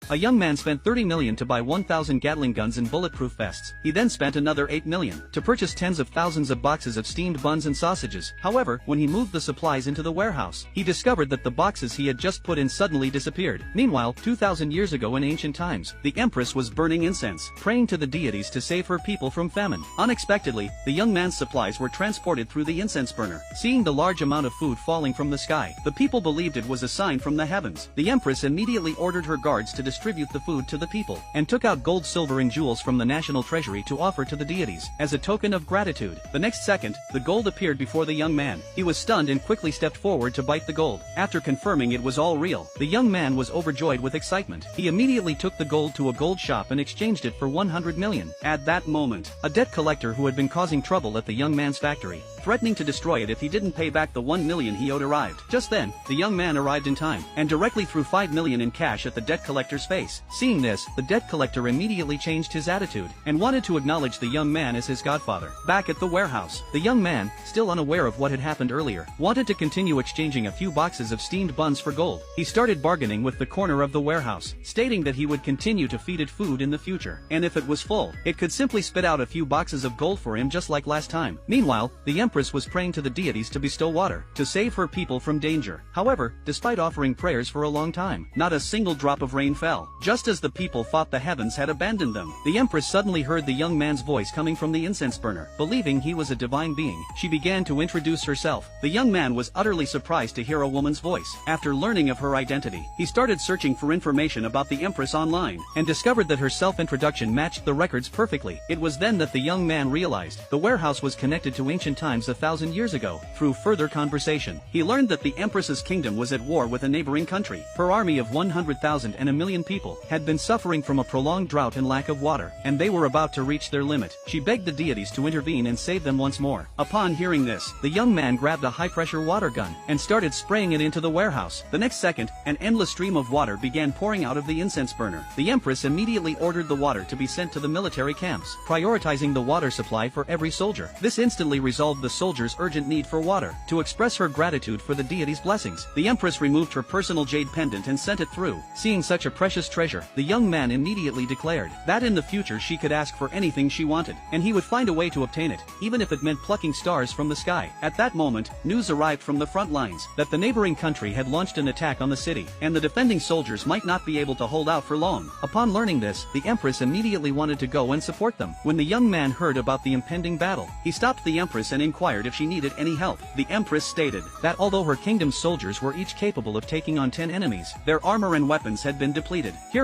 A young man spent 30 million to buy 1,000 Gatling guns and bulletproof vests. He then spent another 8 million to purchase tens of thousands of boxes of steamed buns and sausages. However, when he moved the supplies into the warehouse, he discovered that the boxes he had just put in suddenly disappeared. Meanwhile, 2,000 years ago in ancient times, the empress was burning incense, praying to the deities to save her people from famine. Unexpectedly, the young man's supplies were transported through the incense burner. Seeing the large amount of food falling from the sky, the people believed it was a sign from the heavens. The empress immediately ordered her guards to distribute the food to the people, and took out gold, silver and jewels from the national treasury to offer to the deities, as a token of gratitude. The next second, the gold appeared before the young man. He was stunned and quickly stepped forward to bite the gold. After confirming it was all real, the young man was overjoyed with excitement. He immediately took the gold to a gold shop and exchanged it for 100 million. At that moment, a debt collector who had been causing trouble at the young man's factory, threatening to destroy it if he didn't pay back the 1 million he owed, arrived. Just then, the young man arrived in time, and directly threw 5 million in cash at the debt collector's face. Seeing this, the debt collector immediately changed his attitude, and wanted to acknowledge the young man as his godfather. Back at the warehouse, the young man, still unaware of what had happened earlier, wanted to continue exchanging a few boxes of steamed buns for gold. He started bargaining with the corner of the warehouse, stating that he would continue to feed it food in the future, and if it was full, it could simply spit out a few boxes of gold for him just like last time. Meanwhile, the empress was praying to the deities to bestow water, to save her people from danger. However, despite offering prayers for a long time, not a single drop of rain fell. Just as the people thought the heavens had abandoned them, the empress suddenly heard the young man's voice coming from the incense burner. Believing he was a divine being, she began to introduce herself. The young man was utterly surprised to hear a woman's voice. After learning of her identity, he started searching for information about the empress online, and discovered that her self-introduction matched the records perfectly. It was then that the young man realized the warehouse was connected to ancient times 1,000 years ago. Through further conversation, he learned that the empress's kingdom was at war with a neighboring country. Her army of 100,000 and 1 million people had been suffering from a prolonged drought and lack of water, and they were about to reach their limit. She begged the deities to intervene and save them once more. Upon hearing this, the young man grabbed a high-pressure water gun and started spraying it into the warehouse. The next second, an endless stream of water began pouring out of the incense burner. The empress immediately ordered the water to be sent to the military camps, prioritizing the water supply for every soldier. This instantly resolved the soldiers' urgent need for water. To express her gratitude for the deities' blessings, the empress removed her personal jade pendant and sent it through. Seeing such a precious treasure, the young man immediately declared that in the future she could ask for anything she wanted, and he would find a way to obtain it, even if it meant plucking stars from the sky. At that moment, news arrived from the front lines that the neighboring country had launched an attack on the city, and the defending soldiers might not be able to hold out for long. Upon learning this, the empress immediately wanted to go and support them. When the young man heard about the impending battle, he stopped the empress and inquired if she needed any help. The empress stated that although her kingdom's soldiers were each capable of taking on 10 enemies, their armor and weapons had been depleted. Hearing